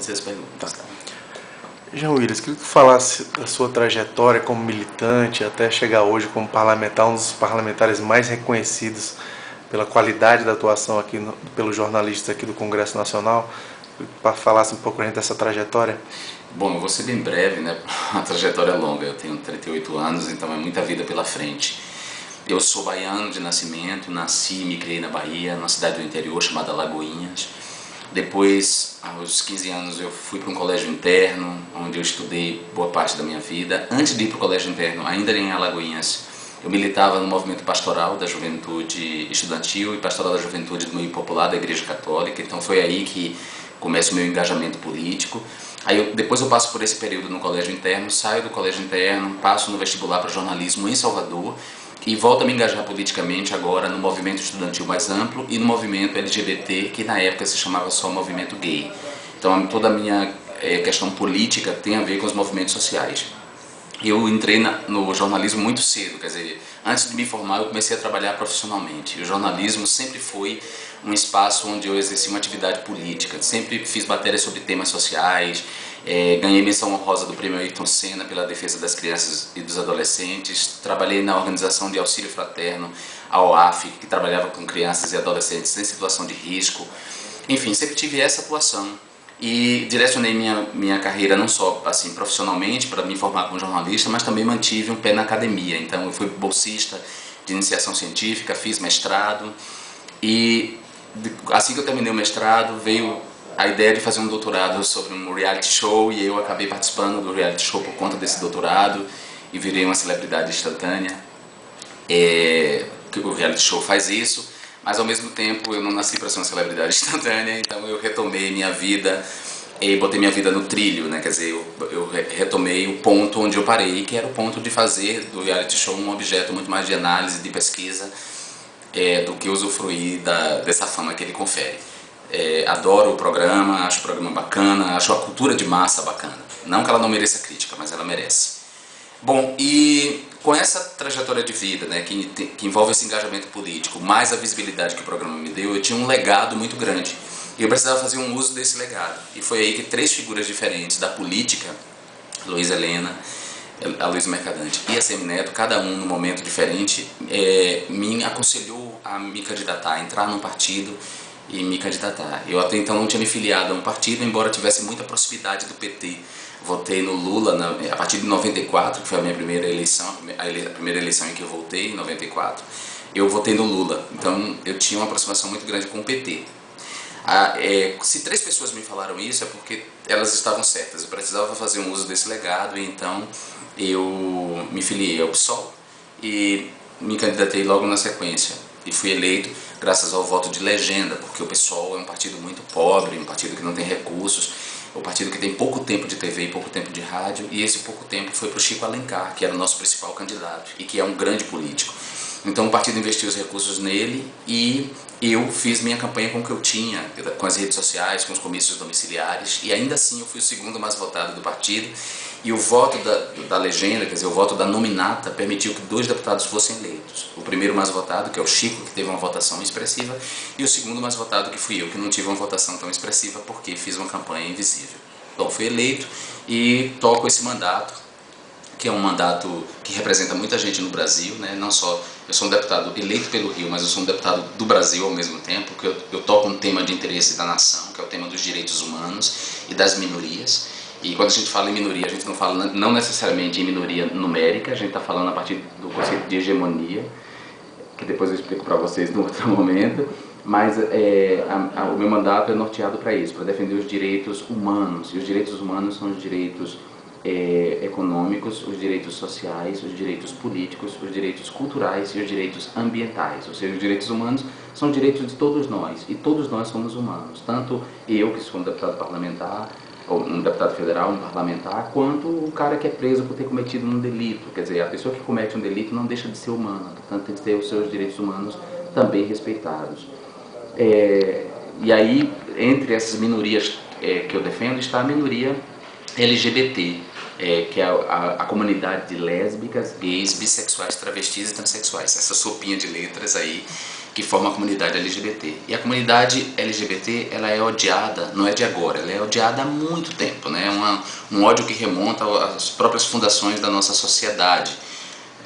ser as perguntas. Tá? Jean Willis, queria que tu falasse da sua trajetória como militante até chegar hoje como parlamentar, um dos parlamentares mais reconhecidos pela qualidade da atuação aqui pelos jornalistas aqui do Congresso Nacional. Para falasse um pouco a gente dessa trajetória. Bom, eu vou ser bem breve, né? A trajetória é longa, eu tenho 38 anos, então é muita vida pela frente. Eu sou baiano de nascimento, nasci e me criei na Bahia, numa cidade do interior chamada Lagoinhas. Depois, aos 15 anos, eu fui para um colégio interno, onde eu estudei boa parte da minha vida. Antes de ir para o colégio interno, ainda em Alagoinhas, eu militava no movimento pastoral da juventude estudantil e pastoral da juventude do meio popular da Igreja Católica. Então foi aí que começa o meu engajamento político. Depois eu passo por esse período no colégio interno, saio do colégio interno, passo no vestibular para jornalismo em Salvador e volto a me engajar politicamente agora no movimento estudantil mais amplo e no movimento LGBT, que na época se chamava só movimento gay. Então toda a minha questão política tem a ver com os movimentos sociais. Eu entrei no jornalismo muito cedo, quer dizer, antes de me formar eu comecei a trabalhar profissionalmente. O jornalismo sempre foi um espaço onde eu exerci uma atividade política, sempre fiz matérias sobre temas sociais, ganhei menção honrosa do Prêmio Ayrton Senna pela defesa das crianças e dos adolescentes, trabalhei na organização de auxílio fraterno, a OAF, que trabalhava com crianças e adolescentes em situação de risco. Enfim, sempre tive essa atuação. E direcionei minha carreira não só assim profissionalmente para me formar como jornalista, mas também mantive um pé na academia. Então eu fui bolsista de iniciação científica, fiz mestrado e assim que eu terminei o mestrado veio a ideia de fazer um doutorado sobre um reality show e eu acabei participando do reality show por conta desse doutorado e virei uma celebridade instantânea. O reality show faz isso. Mas ao mesmo tempo eu não nasci para ser uma celebridade instantânea, então eu retomei minha vida e botei minha vida no trilho, né? Quer dizer, eu retomei o ponto onde eu parei, que era o ponto de fazer do reality show um objeto muito mais de análise, de pesquisa, do que usufruir dessa fama que ele confere. Adoro o programa, acho o programa bacana, acho a cultura de massa bacana. Não que ela não mereça crítica, mas ela merece. Bom, e com essa trajetória de vida, né, que envolve esse engajamento político, mais a visibilidade que o programa me deu, eu tinha um legado muito grande. E eu precisava fazer um uso desse legado. E foi aí que 3 figuras diferentes da política, Luiz Helena, a Luiz Mercadante e a Semineto, cada um num momento diferente, me aconselhou a me candidatar, a entrar num partido e me candidatar. Eu até então não tinha me filiado a um partido, embora tivesse muita proximidade do PT. Votei no Lula a partir de 94, que foi a minha primeira eleição, a primeira eleição em que eu votei, em 94. Eu votei no Lula, então eu tinha uma aproximação muito grande com o PT. Se 3 pessoas me falaram isso é porque elas estavam certas. Eu precisava fazer um uso desse legado e então eu me filiei ao PSOL e me candidatei logo na sequência. E fui eleito graças ao voto de legenda, porque o PSOL é um partido muito pobre, um partido que não tem recursos, um partido que tem pouco tempo de TV e pouco tempo de rádio, e esse pouco tempo foi para o Chico Alencar, que era o nosso principal candidato e que é um grande político. Então o partido investiu os recursos nele e eu fiz minha campanha com o que eu tinha, com as redes sociais, com os comícios domiciliares, e ainda assim eu fui o segundo mais votado do partido. E o voto da legenda, quer dizer, o voto da nominata, permitiu que 2 deputados fossem eleitos. O primeiro mais votado, que é o Chico, que teve uma votação expressiva, e o segundo mais votado, que fui eu, que não tive uma votação tão expressiva porque fiz uma campanha invisível. Bom, fui eleito e toco esse mandato, que é um mandato que representa muita gente no Brasil, né? Não só eu sou um deputado eleito pelo Rio, mas eu sou um deputado do Brasil ao mesmo tempo, porque eu toco um tema de interesse da nação, que é o tema dos direitos humanos e das minorias. E quando a gente fala em minoria, a gente não fala não necessariamente em minoria numérica, a gente está falando a partir do conceito de hegemonia, que depois eu explico para vocês no outro momento, mas o meu mandato é norteado para isso, para defender os direitos humanos, e os direitos humanos são os direitos econômicos, os direitos sociais, os direitos políticos, os direitos culturais e os direitos ambientais. Ou seja, os direitos humanos são direitos de todos nós, e todos nós somos humanos, tanto eu, que sou um deputado parlamentar, ou um deputado federal, um parlamentar, quanto o cara que é preso por ter cometido um delito. Quer dizer, a pessoa que comete um delito não deixa de ser humana, portanto tem que ter os seus direitos humanos também respeitados. E aí, entre essas minorias que eu defendo, está a minoria LGBT, que é a comunidade de lésbicas, gays, bissexuais, travestis e transexuais. Essa sopinha de letras aí que formam a comunidade LGBT. E a comunidade LGBT, ela é odiada, não é de agora, ela é odiada há muito tempo, né? Um ódio que remonta às próprias fundações da nossa sociedade,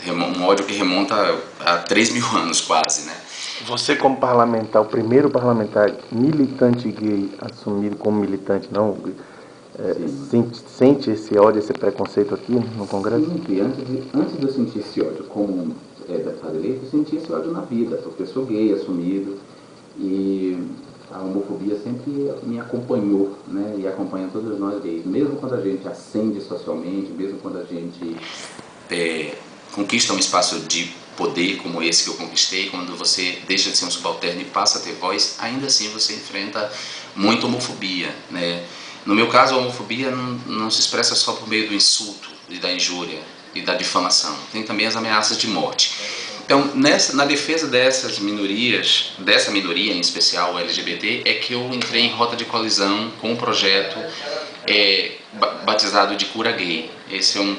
um ódio que remonta a 3.000 anos quase, né? Você como parlamentar, o primeiro parlamentar militante gay assumido como militante, não, sente esse ódio, esse preconceito aqui no Congresso? Sim, antes de eu sentir esse ódio como deputado eleito, eu senti esse ódio na vida, porque eu sou gay, assumido, e a homofobia sempre me acompanhou, né, e acompanha todos nós gays, mesmo quando a gente ascende socialmente, mesmo quando a gente conquista um espaço de poder como esse que eu conquistei, quando você deixa de ser um subalterno e passa a ter voz, ainda assim você enfrenta muita homofobia, né? No meu caso, a homofobia não se expressa só por meio do insulto e da injúria e da difamação, tem também as ameaças de morte. Então, na defesa dessas minorias, dessa minoria em especial, o LGBT, é que eu entrei em rota de colisão com um projeto batizado de Cura Gay. Esse é um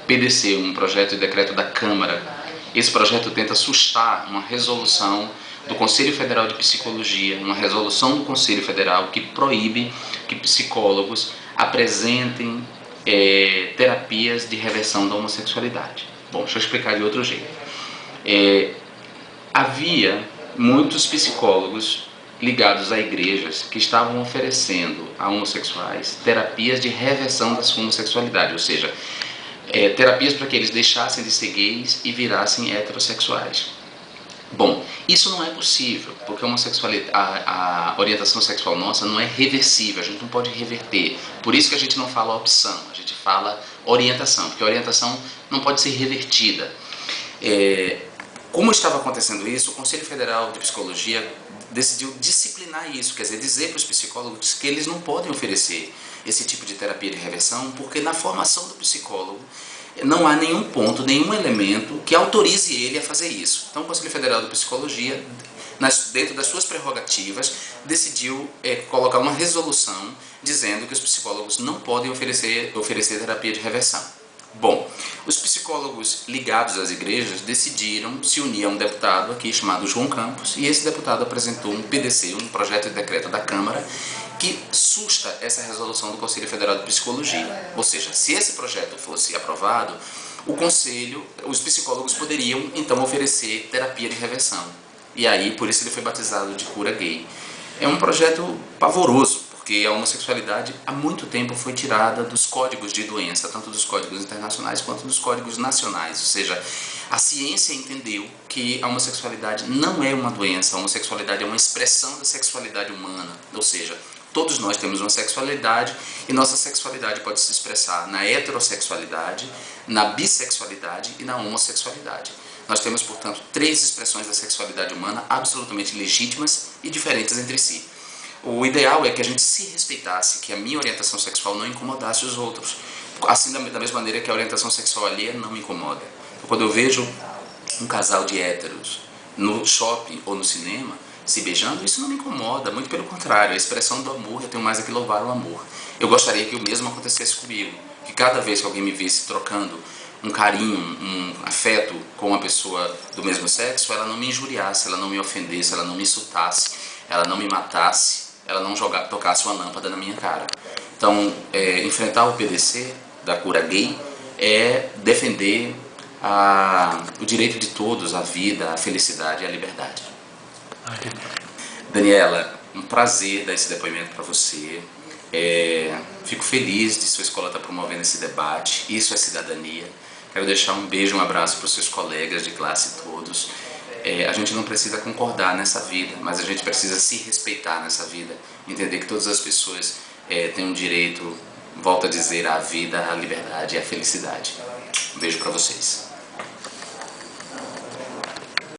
PDC, um projeto de decreto da Câmara. Esse projeto tenta sustar uma resolução do Conselho Federal de Psicologia, uma resolução do Conselho Federal que proíbe que psicólogos apresentem terapias de reversão da homossexualidade. Bom, deixa eu explicar de outro jeito. Havia muitos psicólogos ligados a igrejas que estavam oferecendo a homossexuais terapias de reversão da sua homossexualidade, ou seja, terapias para que eles deixassem de ser gays e virassem heterossexuais. Bom, isso não é possível, porque a orientação sexual nossa não é reversível, a gente não pode reverter. Por isso que a gente não fala opção, a gente fala orientação, porque a orientação não pode ser revertida. Como estava acontecendo isso, o Conselho Federal de Psicologia decidiu disciplinar isso, quer dizer, dizer para os psicólogos que eles não podem oferecer esse tipo de terapia de reversão, porque na formação do psicólogo não há nenhum ponto, nenhum elemento que autorize ele a fazer isso. Então o Conselho Federal de Psicologia, dentro das suas prerrogativas, decidiu colocar uma resolução dizendo que os psicólogos não podem oferecer terapia de reversão. Bom, os psicólogos ligados às igrejas decidiram se unir a um deputado aqui chamado João Campos, e esse deputado apresentou um PDC, um projeto de decreto da Câmara, que susta essa resolução do Conselho Federal de Psicologia. Ou seja, se esse projeto fosse aprovado, os psicólogos poderiam então oferecer terapia de reversão. E aí, por isso ele foi batizado de Cura Gay. É um projeto pavoroso, porque a homossexualidade há muito tempo foi tirada dos códigos de doença, tanto dos códigos internacionais quanto dos códigos nacionais. Ou seja, a ciência entendeu que a homossexualidade não é uma doença, a homossexualidade é uma expressão da sexualidade humana. Ou seja, todos nós temos uma sexualidade e nossa sexualidade pode se expressar na heterossexualidade, na bissexualidade e na homossexualidade. Nós temos, portanto, 3 expressões da sexualidade humana absolutamente legítimas e diferentes entre si. O ideal é que a gente se respeitasse, que a minha orientação sexual não incomodasse os outros. Assim, da mesma maneira que a orientação sexual alheia não me incomoda. Quando eu vejo um casal de héteros no shopping ou no cinema se beijando, isso não me incomoda, muito pelo contrário, a expressão do amor, eu tenho mais a que louvar o amor. Eu gostaria que o mesmo acontecesse comigo, que cada vez que alguém me visse trocando um carinho, um afeto com uma pessoa do mesmo sexo, ela não me injuriasse, ela não me ofendesse, ela não me insultasse, ela não me matasse, ela não tocasse uma lâmpada na minha cara. Então, enfrentar o PDC da Cura Gay é defender o direito de todos à vida, à felicidade e à liberdade. Daniela, um prazer dar esse depoimento para você. Fico feliz de sua escola estar promovendo esse debate. Isso é cidadania. Quero deixar um beijo, um abraço para os seus colegas de classe todos. A gente não precisa concordar nessa vida, mas a gente precisa se respeitar nessa vida. Entender que todas as pessoas têm um direito, volto a dizer, à vida, à liberdade e à felicidade. Um beijo para vocês.